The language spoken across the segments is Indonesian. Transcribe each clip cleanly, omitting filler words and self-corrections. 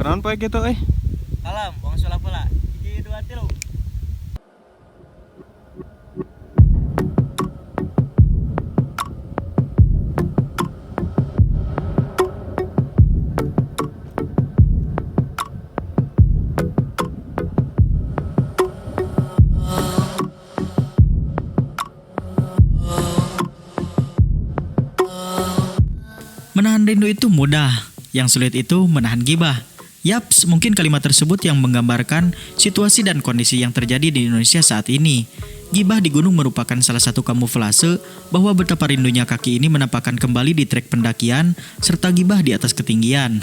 Kenaon poe gitu Alam, bang sulap pula. Hiji dua tilu. Menahan rindu itu mudah, yang sulit itu menahan gibah. Yaps, mungkin kalimat tersebut yang menggambarkan situasi dan kondisi yang terjadi di Indonesia saat ini. Gibah di gunung merupakan salah satu kamuflase bahwa betapa rindunya kaki ini menampakkan kembali di trek pendakian, serta gibah di atas ketinggian.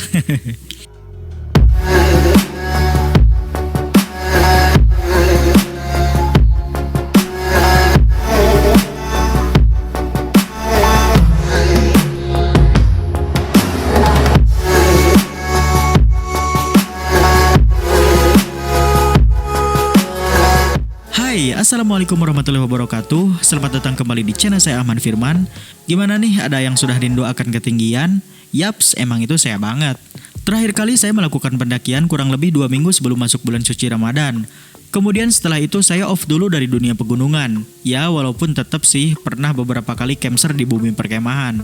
Hai, Assalamualaikum warahmatullahi wabarakatuh. Selamat datang kembali di channel saya Ahmad Firman. Gimana nih, ada yang sudah rindu akan ketinggian? Yaps, emang itu saya banget. Terakhir kali saya melakukan pendakian kurang lebih 2 minggu sebelum masuk bulan suci Ramadan. Kemudian setelah itu saya off dulu dari dunia pegunungan. Ya, walaupun tetap sih pernah beberapa kali camser di bumi perkemahan.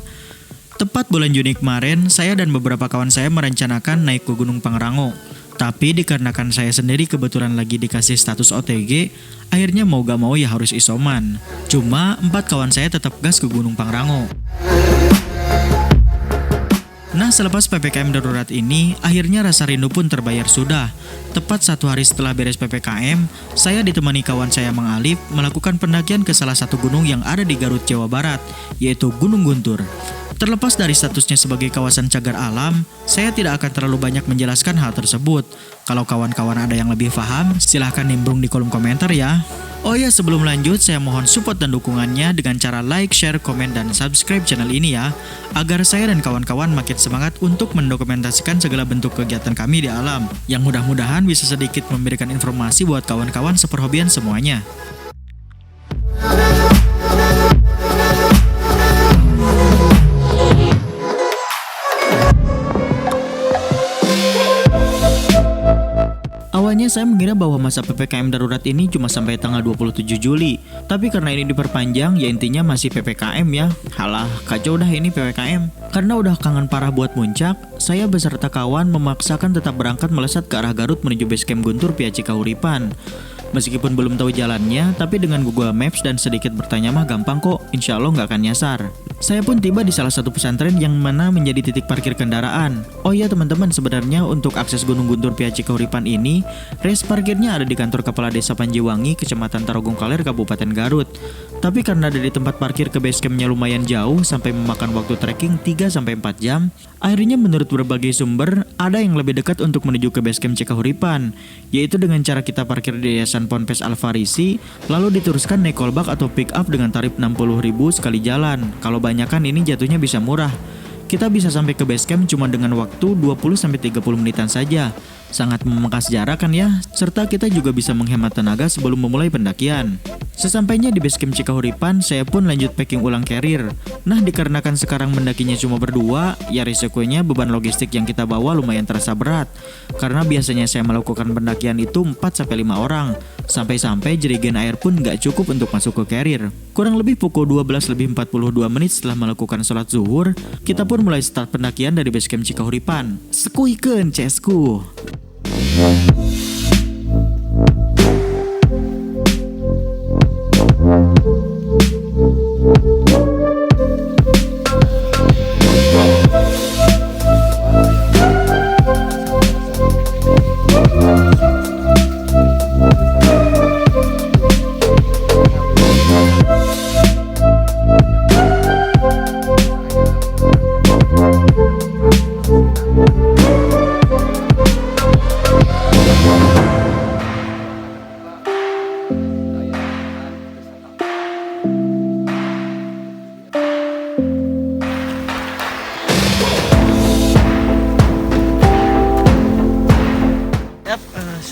Tepat bulan Juni kemarin, saya dan beberapa kawan saya merencanakan naik ke Gunung Pangrango. Tapi dikarenakan saya sendiri kebetulan lagi dikasih status OTG, akhirnya mau gak mau ya harus isoman. Cuma 4 kawan saya tetap gas ke Gunung Pangrango. Nah, selepas PPKM darurat ini, akhirnya rasa rindu pun terbayar sudah. Tepat 1 hari setelah beres PPKM, saya ditemani kawan saya Mang Alif melakukan pendakian ke salah satu gunung yang ada di Garut, Jawa Barat, yaitu Gunung Guntur. Terlepas dari statusnya sebagai kawasan cagar alam, saya tidak akan terlalu banyak menjelaskan hal tersebut. Kalau kawan-kawan ada yang lebih paham, silahkan nimbrung di kolom komentar ya. Oh ya, sebelum lanjut, saya mohon support dan dukungannya dengan cara like, share, komen, dan subscribe channel ini ya, agar saya dan kawan-kawan makin semangat untuk mendokumentasikan segala bentuk kegiatan kami di alam, yang mudah-mudahan bisa sedikit memberikan informasi buat kawan-kawan seperhobian semuanya. Awalnya saya mengira bahwa masa PPKM darurat ini cuma sampai tanggal 27 Juli. Tapi karena ini diperpanjang, ya intinya masih PPKM ya. Halah, kacau dah ini PPKM. Karena udah kangen parah buat muncak, saya beserta kawan memaksakan tetap berangkat melesat ke arah Garut menuju basecamp Guntur via Cikahuripan. Meskipun belum tahu jalannya, tapi dengan Google Maps dan sedikit bertanya mah gampang kok, insya Allah nggak akan nyasar. Saya pun tiba di salah satu pesantren yang mana menjadi titik parkir kendaraan. Oh iya teman-teman, sebenarnya untuk akses Gunung Guntur via Cikahuripan ini, res parkirnya ada di kantor Kepala Desa Panjiwangi, Kecamatan Tarogong Kaler, Kabupaten Garut. Tapi karena dari tempat parkir ke basecampnya lumayan jauh, sampai memakan waktu trekking 3-4 jam, akhirnya menurut berbagai sumber, ada yang lebih dekat untuk menuju ke basecamp Cikahuripan, yaitu dengan cara kita parkir di Yayasan Ponpes Al-Farisi, lalu diteruskan naik kolbak atau pick up dengan tarif 60.000 sekali jalan. Kalau banyakan ini jatuhnya bisa murah. Kita bisa sampai ke basecamp cuma dengan waktu 20-30 menitan saja. Sangat memangkas jarak kan ya, serta kita juga bisa menghemat tenaga sebelum memulai pendakian. Sesampainya di basecamp Cikahuripan, saya pun lanjut packing ulang carrier. Nah, dikarenakan sekarang mendakinya cuma berdua, ya risikonya beban logistik yang kita bawa lumayan terasa berat. Karena biasanya saya melakukan pendakian itu 4-5 orang. Sampai-sampai jerigen air pun nggak cukup untuk masuk ke carrier. Kurang lebih pukul 12:42 menit setelah melakukan sholat zuhur, kita pun mulai start pendakian dari basecamp Cikahuripan. Sekuikeun cesku.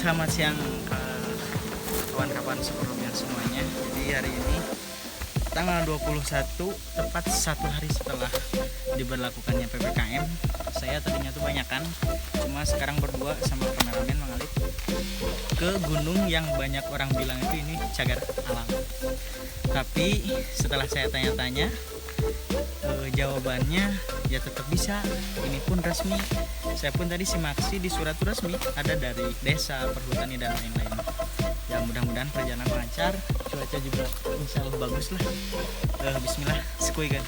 Selamat siang kawan-kawan seperlunya semuanya. Jadi hari ini tanggal 21 tepat 1 hari setelah diberlakukannya PPKM. Saya tadinya tuh banyak kan, cuma sekarang berdua sama kameramen mengalir ke gunung yang banyak orang bilang itu ini cagar alam. Tapi setelah saya tanya-tanya, jawabannya ya tetap bisa. Ini pun resmi. Saya pun tadi simaksi di surat resmi ada dari desa, perhutani dan lain-lain. Ya mudah-mudahan perjalanan lancar, cuaca juga insya Allah bagus lah. Bismillah, sekui kan.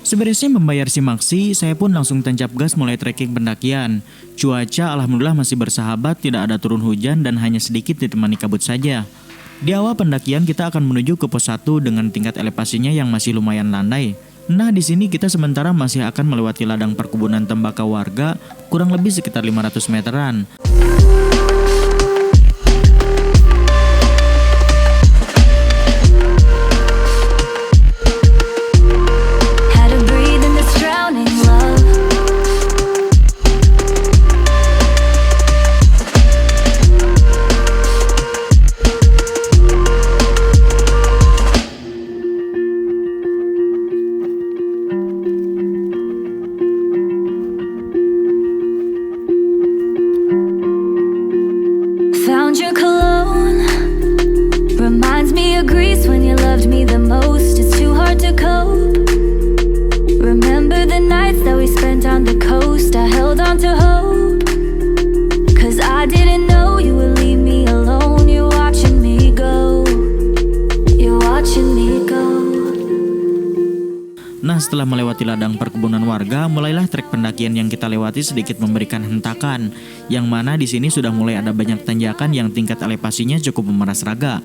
Seberesnya membayar simaksi, saya pun langsung tancap gas mulai trekking pendakian. Cuaca alhamdulillah masih bersahabat, tidak ada turun hujan dan hanya sedikit ditemani kabut saja. Di awal pendakian kita akan menuju ke pos 1 dengan tingkat elevasinya yang masih lumayan landai. Nah, di sini kita sementara masih akan melewati ladang perkebunan tembakau warga, kurang lebih sekitar 500 meteran. Found your cologne, reminds me of Greece when you loved me the most. It's too hard to cope. Remember the nights that we spent on the coast. I held on to hope, 'cause I didn't know you would leave me alone. You're watching me go, you're watching me go. Nah, setelah melewati ladang perkebunan warga, mulailah trek pendakian yang kita lewati sedikit memberikan hentakan, yang mana di sini sudah mulai ada banyak tanjakan yang tingkat elevasinya cukup memeras raga.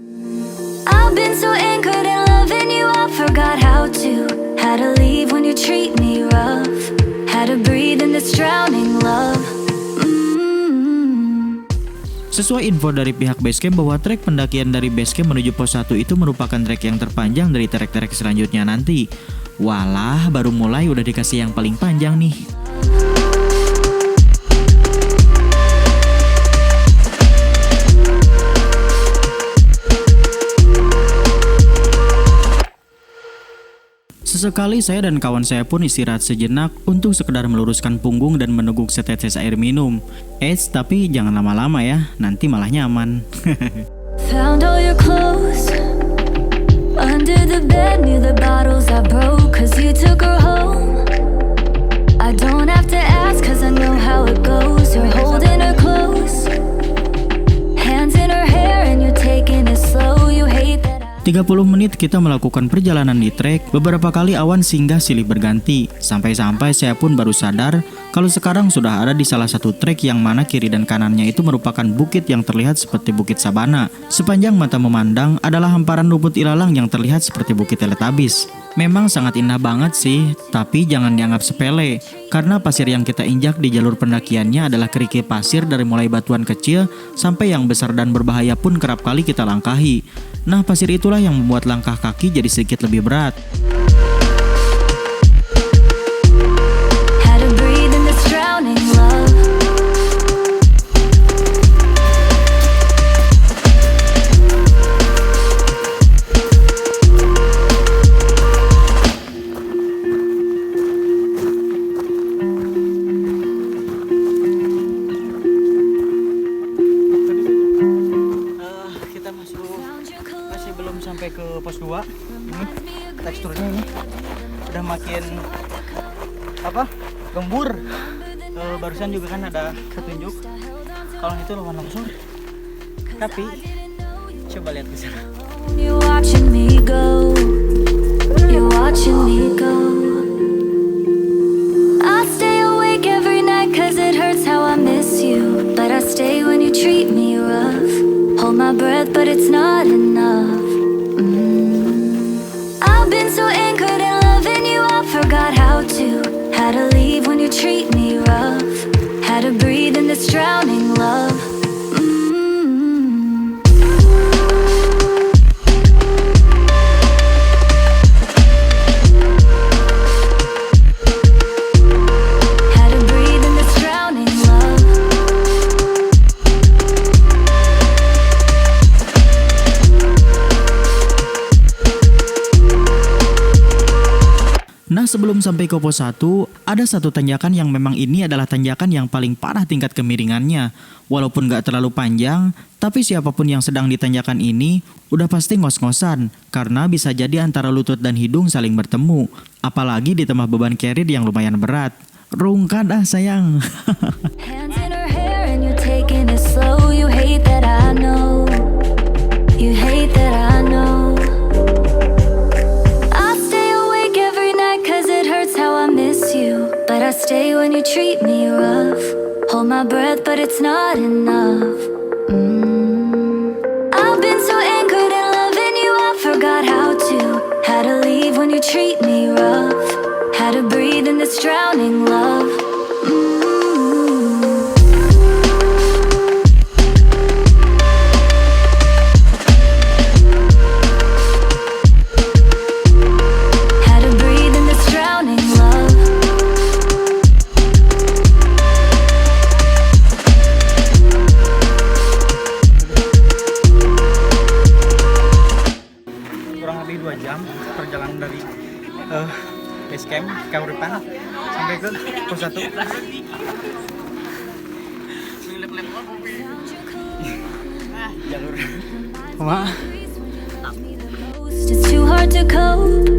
I've been so anchored in loving you, I forgot how to. Had to leave when you treat me rough. Had to breathe in this drowning love. Sesuai info dari pihak basecamp bahwa trek pendakian dari basecamp menuju pos 1 itu merupakan trek yang terpanjang dari trek-trek selanjutnya nanti. Walah, baru mulai udah dikasih yang paling panjang nih. Sesekali saya dan kawan saya pun istirahat sejenak untuk sekedar meluruskan punggung dan meneguk setetes air minum. Tapi jangan lama-lama ya, nanti malah nyaman. Found all your clothes under the bed near the bottles I broke, 'cause you took her home. I don't have to ask 'cause I know how it goes. You're holding her close, hands in her hair and you're taking it slow. You hate that 30 menit kita melakukan perjalanan di trek, beberapa kali awan singgah silih berganti. Sampai-sampai saya pun baru sadar kalau sekarang sudah ada di salah satu trek yang mana kiri dan kanannya itu merupakan bukit yang terlihat seperti Bukit Sabana. Sepanjang mata memandang adalah hamparan rumput ilalang yang terlihat seperti Bukit Teletabis. Memang sangat indah banget sih, tapi jangan dianggap sepele, karena pasir yang kita injak di jalur pendakiannya adalah kerikil pasir dari mulai batuan kecil sampai yang besar dan berbahaya pun kerap kali kita langkahi. Nah, pasir itulah yang membuat langkah kaki jadi sedikit lebih berat. had to breathe in this drowning love. Kita masih belum sampai ke pos 2. Ini teksturnya ini udah makin gembur. Barusan juga kan ada petunjuk kalau itu lawan longsor. Tapi coba lihat ke sana. You're watching me go, you're watching me go. I stay awake every night 'cause it hurts how I miss you, but I stay when you treat me rough. Hold my breath but it's not enough. I've been so anchored in loving you, I forgot how to. Had to leave when you treat me rough. Had to breathe in this drowning love. Had to breathe in this drowning love. Nah sebelum sampai ke pos 1, ada satu tanjakan yang memang ini adalah tanjakan yang paling parah tingkat kemiringannya. Walaupun gak terlalu panjang, tapi siapapun yang sedang di tanjakan ini udah pasti ngos-ngosan. Karena bisa jadi antara lutut dan hidung saling bertemu. Apalagi ditambah beban carry yang lumayan berat. Rungkat sayang. Hands in her hair and you're taking it slow. You hate that I know. You hate that I know. I stay awake every night 'cause it hurts how I miss you. But I stay when you treat me rough. Hold my breath but it's not enough. I've been so anchored in loving you I forgot how to. How to leave when you treat me rough. How to breathe in this drowning love. How to breathe in this drowning love. Kurang lebih 2 jam perjalanan dari base camp Kauripan sampai ke pos 1. Jalur It's too hard to cope.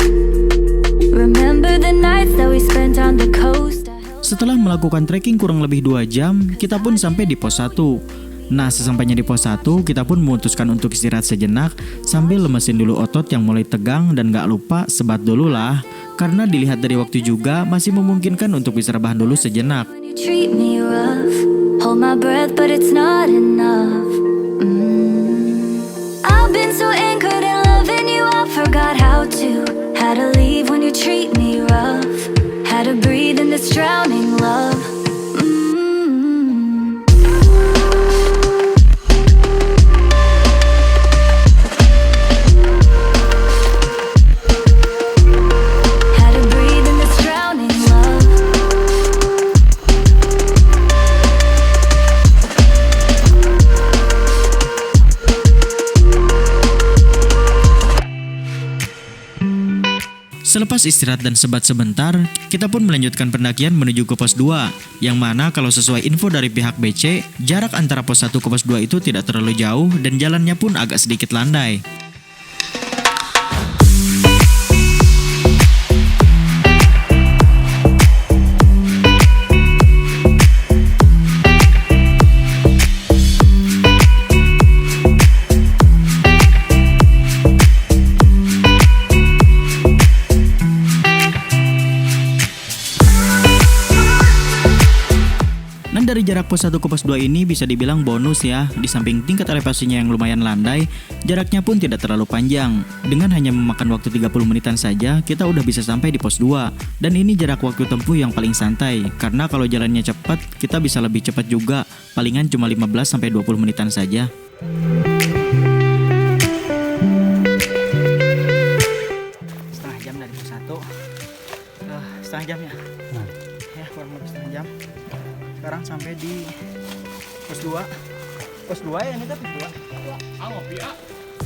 Remember the nights that we spent on the coast. Setelah melakukan trekking kurang lebih 2 jam, kita pun sampai di pos 1. Nah, sesampainya di pos 1, kita pun memutuskan untuk istirahat sejenak sambil lemesin dulu otot yang mulai tegang dan gak lupa sebat dulu lah. Karena dilihat dari waktu juga masih memungkinkan untuk bisa rebahan dulu sejenak. When you treat me rough, hold my breath but it's not enough. I've been so anchored in loving you I forgot how to leave when you treat me rough. How to breathe in this drowning love. How to breathe in this drowning love. Selepas istirahat dan sebat sebentar, kita pun melanjutkan pendakian menuju ke pos 2, yang mana kalau sesuai info dari pihak BC, jarak antara pos 1 ke pos 2 itu tidak terlalu jauh dan jalannya pun agak sedikit landai. Dari jarak pos 1 ke pos 2 ini bisa dibilang bonus ya. Di samping tingkat elevasinya yang lumayan landai, jaraknya pun tidak terlalu panjang. Dengan hanya memakan waktu 30 menitan saja, kita udah bisa sampai di pos 2. Dan ini jarak waktu tempuh yang paling santai. Karena kalau jalannya cepat, kita bisa lebih cepat juga. Palingan cuma 15-20 menitan saja. setengah jam dari pos 1. Setengah jam ya. Ya, kurang lebih setengah jam. Sekarang sampai di pos 2. Pos 2 ya, ini kan pos 2.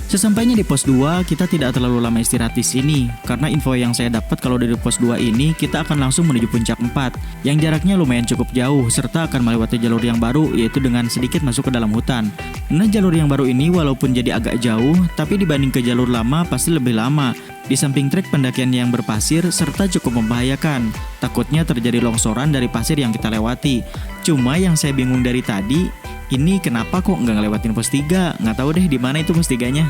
Sesampainya di pos 2, kita tidak terlalu lama istirahat di sini. Karena info yang saya dapat kalau dari pos 2 ini, kita akan langsung menuju puncak 4, yang jaraknya lumayan cukup jauh, serta akan melewati jalur yang baru, yaitu dengan sedikit masuk ke dalam hutan. Nah, jalur yang baru ini walaupun jadi agak jauh, tapi dibanding ke jalur lama pasti lebih lama. Di samping trek pendakian yang berpasir, serta cukup membahayakan. Takutnya terjadi longsoran dari pasir yang kita lewati. Cuma yang saya bingung dari tadi, ini kenapa kok nggak ngelewatin pos 3? Nggak tahu deh di mana itu pos 3-nya.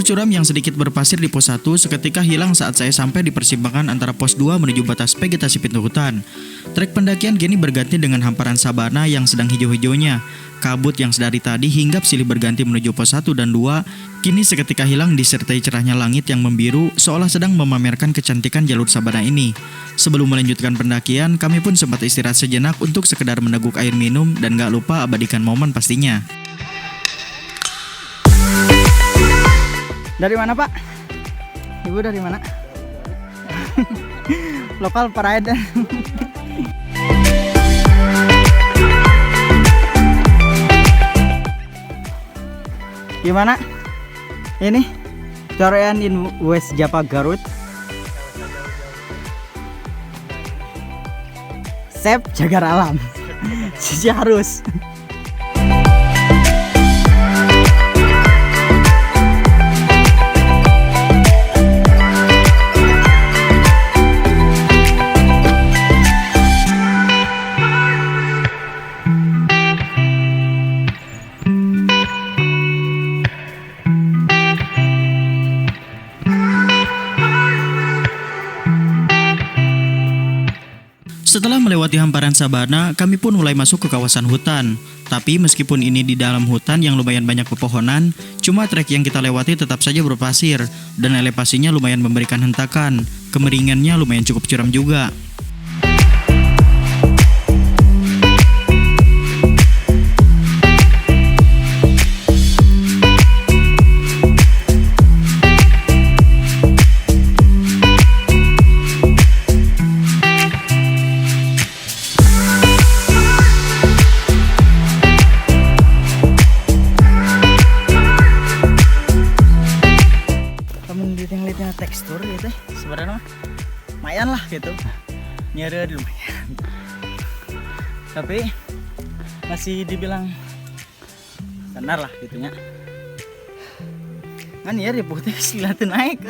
curam yang sedikit berpasir di pos 1 seketika hilang saat saya sampai di persimpangan antara pos 2 menuju batas vegetasi pintu hutan. Trek pendakian kini berganti dengan hamparan sabana yang sedang hijau-hijaunya. Kabut yang sedari tadi hinggap silih berganti menuju pos 1 dan 2, kini seketika hilang disertai cerahnya langit yang membiru seolah sedang memamerkan kecantikan jalur sabana ini. Sebelum melanjutkan pendakian, kami pun sempat istirahat sejenak untuk sekedar meneguk air minum dan gak lupa abadikan momen pastinya. Dari mana Pak? Ibu dari mana? Lokal Parade. Gimana? Ini Corean in West Java Garut. Sep jagar alam. Sisi harus. Setelah melewati hamparan sabana, kami pun mulai masuk ke kawasan hutan. Tapi meskipun ini di dalam hutan yang lumayan banyak pepohonan, cuma trek yang kita lewati tetap saja berpasir, dan elevasinya lumayan memberikan hentakan. Kemeringannya lumayan cukup curam juga. Tekstur gitu sebenarnya lumayan lah gitu, nyeret lumayan, tapi masih dibilang benar lah gitunya. Kan ya ripuh teh silatin naik,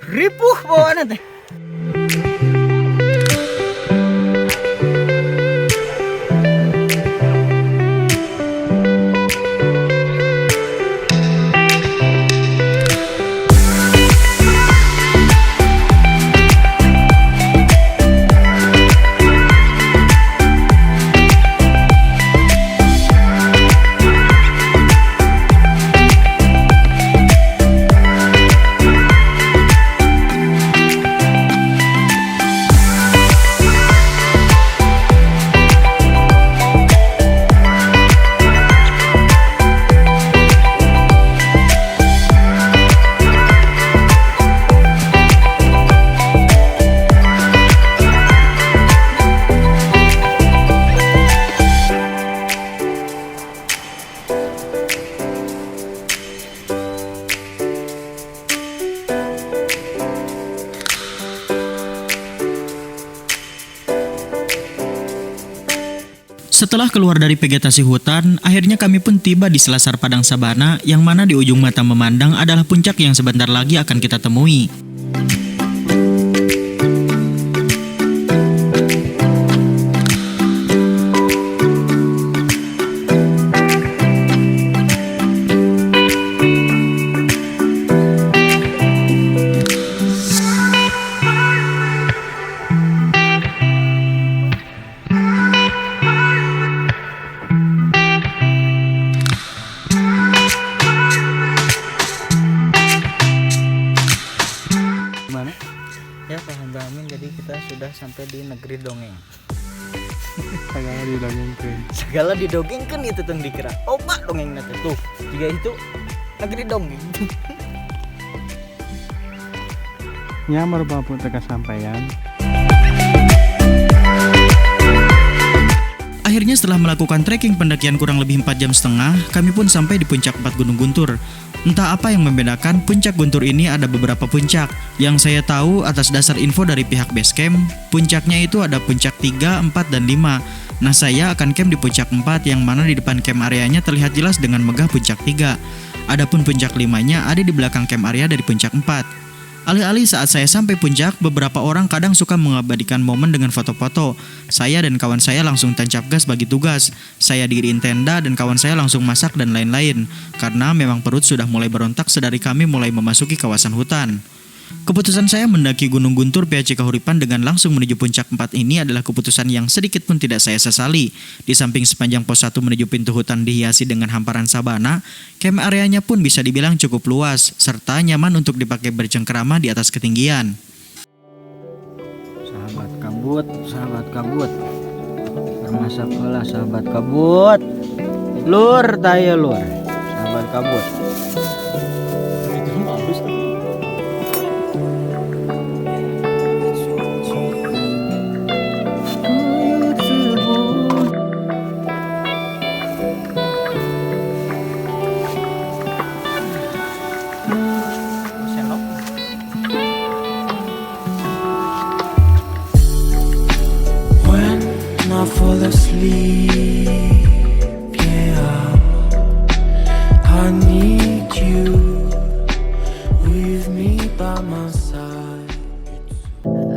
ripuh bawaannya teh. Setelah keluar dari vegetasi hutan, akhirnya kami pun tiba di selasar padang sabana yang mana di ujung mata memandang adalah puncak yang sebentar lagi akan kita temui. Jadi kita sudah sampai di negeri dongeng. Segala didongengkeun. Segala didongengkeun itu tong dikira. Oh Pak dongengna teh tuh. Jika itu negeri dongeng. Nya merupakan teka sampaian. Akhirnya setelah melakukan trekking pendakian kurang lebih 4 jam setengah, kami pun sampai di puncak 4 Gunung Guntur. Entah apa yang membedakan puncak Guntur ini ada beberapa puncak. Yang saya tahu atas dasar info dari pihak base camp, puncaknya itu ada puncak 3, 4, dan 5. Nah saya akan camp di puncak 4 yang mana di depan camp areanya terlihat jelas dengan megah puncak 3. Adapun puncak 5-nya ada di belakang camp area dari puncak 4. Alih-alih saat saya sampai puncak, beberapa orang kadang suka mengabadikan momen dengan foto-foto. Saya dan kawan saya langsung tancap gas bagi tugas. Saya diriin tenda dan kawan saya langsung masak dan lain-lain. Karena memang perut sudah mulai berontak sedari kami mulai memasuki kawasan hutan. Keputusan saya mendaki Gunung Guntur PAC Kahuripan dengan langsung menuju puncak 4 ini adalah keputusan yang sedikit pun tidak saya sesali. Di samping sepanjang pos 1 menuju pintu hutan dihiasi dengan hamparan sabana, camp areanya pun bisa dibilang cukup luas, serta nyaman untuk dipakai bercengkerama di atas ketinggian. Sahabat kabut, bermasak heula sahabat kabut, lur taya lur, sahabat kabut. Fall asleep, yeah. I need you with me by my side.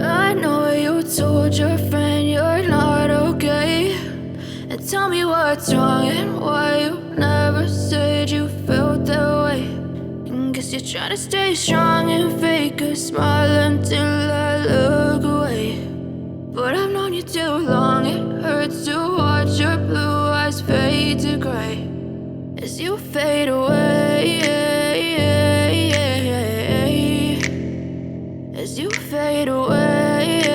I know you told your friend you're not okay, and tell me what's wrong and why you never said you felt that way. And guess you're trying to stay strong and fake a smile until I look away. But I've known you too long, it hurts to watch your blue eyes fade to gray as you fade away, as you fade away.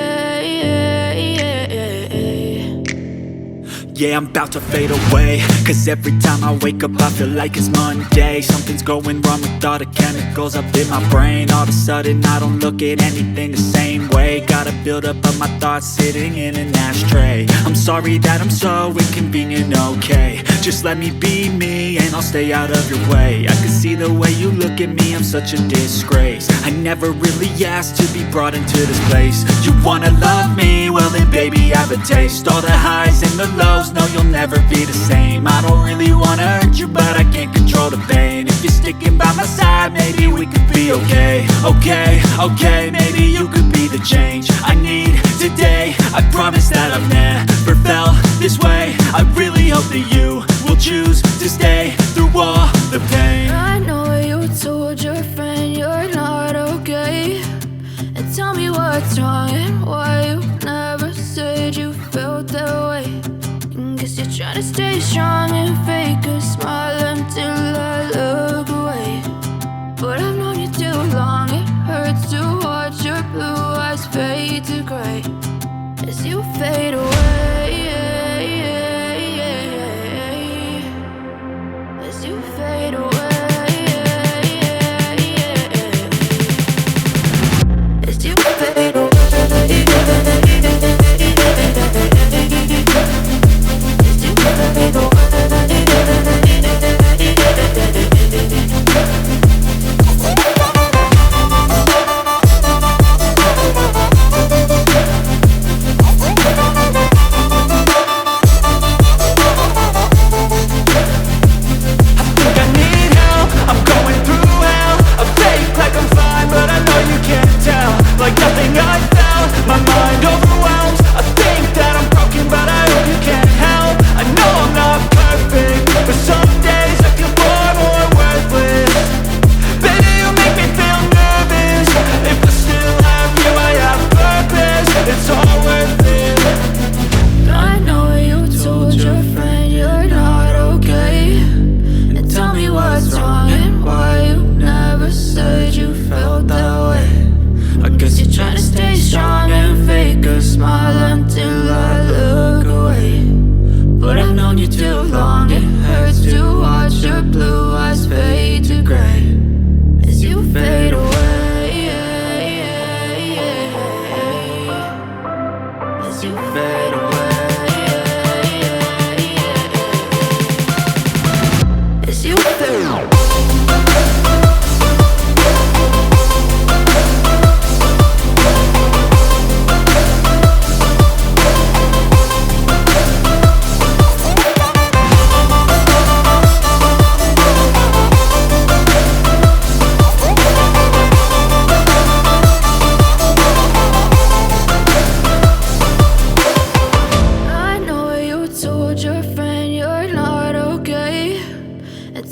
Yeah, I'm about to fade away, cause every time I wake up I feel like it's Monday. Something's going wrong with all the chemicals up in my brain. All of a sudden I don't look at anything the same way. Gotta build up of my thoughts sitting in an ashtray. I'm sorry that I'm so inconvenient, okay. Just let me be me and I'll stay out of your way. I can see the way you look at me, I'm such a disgrace. I never really asked to be brought into this place. You wanna love me? Well then baby I have a taste. All the highs and the lows, no you'll never be the same. I don't really wanna hurt you but I can't control the pain. If you're sticking by my side maybe we could be okay. Okay, maybe you could be the change I need today. I promise that I've never felt this way. I really hope that you will choose to stay through all the pain. I know you told your friend you're not okay, and tell me what's wrong and why you never said you felt that way. And guess you're trying to stay strong and fake a smile until I look away. But I've known you too long, it hurts to watch your blue eyes fade to gray as you fade away, as you fade away, as you fade away.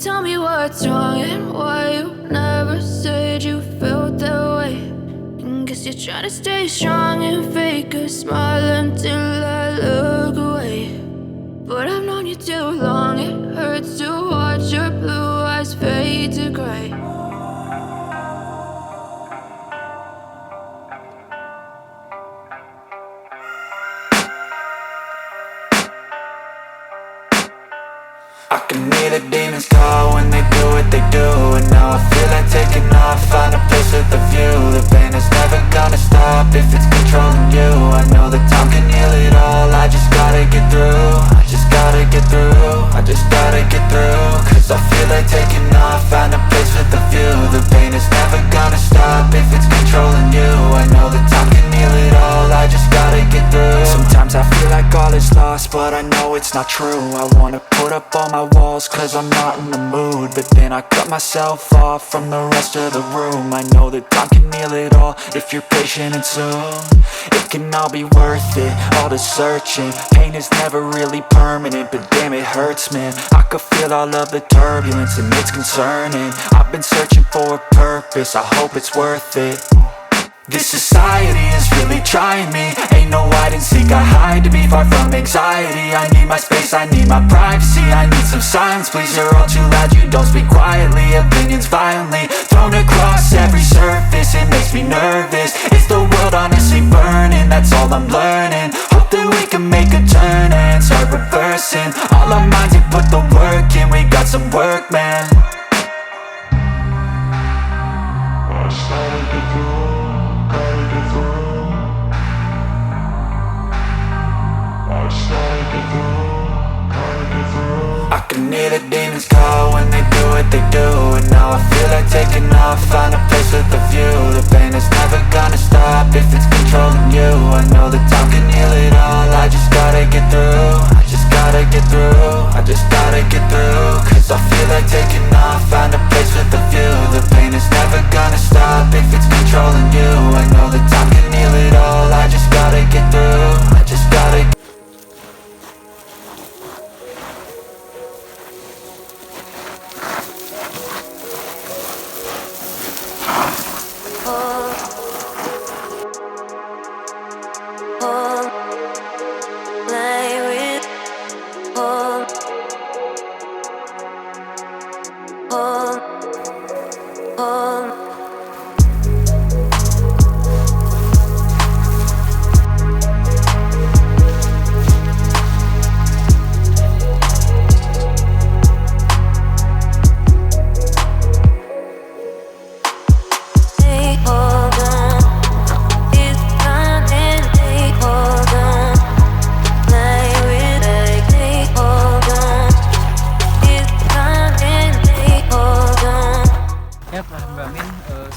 tell me what's wrong and why you never said you felt that way. And guess you're trying to stay strong and fake a smile until I look away. But I've known you too long, it hurts to watch your blue eyes fade to gray. I can hear the demons call when they do what they do. And now I feel like taking off, find a place with a view. The pain is never gonna stop if it's controlling you. I know that time can heal it all, I just gotta get through. I just gotta get through, I just gotta get through. Cause I feel like taking off, find a place with a view. The pain is never gonna stop if it's controlling you. I know that time can heal it all, I just gotta get through. Sometimes I feel like all is lost, but I know it's not true. I wanna put up all my walls cause I'm not in the mood. But then I cut myself off from the rest of the room. I know that time can heal it all if you're patient and soon. It can all be worth it, all the searching. Pain is never really permanent, but damn it hurts, man. I could feel all of the turbulence and it's concerning. I've been searching for a purpose, I hope it's worth it. This society is really trying me. Ain't no hide and seek, I hide to be far from anxiety. I need my space, I need my privacy. I need some silence, please, you're all too loud. You don't speak quietly, opinions violently thrown across every surface. It makes me nervous, it's the world honestly burning. That's all I'm learning, hope that we can make a turn and start reversing. All our minds have put the work in, we got some work, man. I can hear the demons call when they do what they do. And now I feel like taking off, find a place with a view. The pain is never gonna stop if it's controlling you. I know that time can heal it all, I just gotta get through. I just gotta get through, I just gotta get through. Cause I feel like taking off, find a place with a view. The pain is never gonna stop if it's controlling you. I know that time can heal it all, I just gotta get through. I just gotta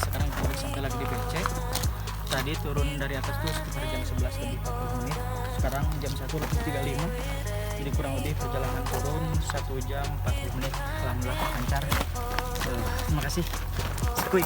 sekarang kita sampai lagi di BC. Tadi turun dari atas tuh sekitar jam 11 lebih 40 menit. Sekarang jam 1 lebih 35. Jadi kurang lebih perjalanan turun 1 jam 40 menit. Alhamdulillah lancar. Terima kasih. Skuy.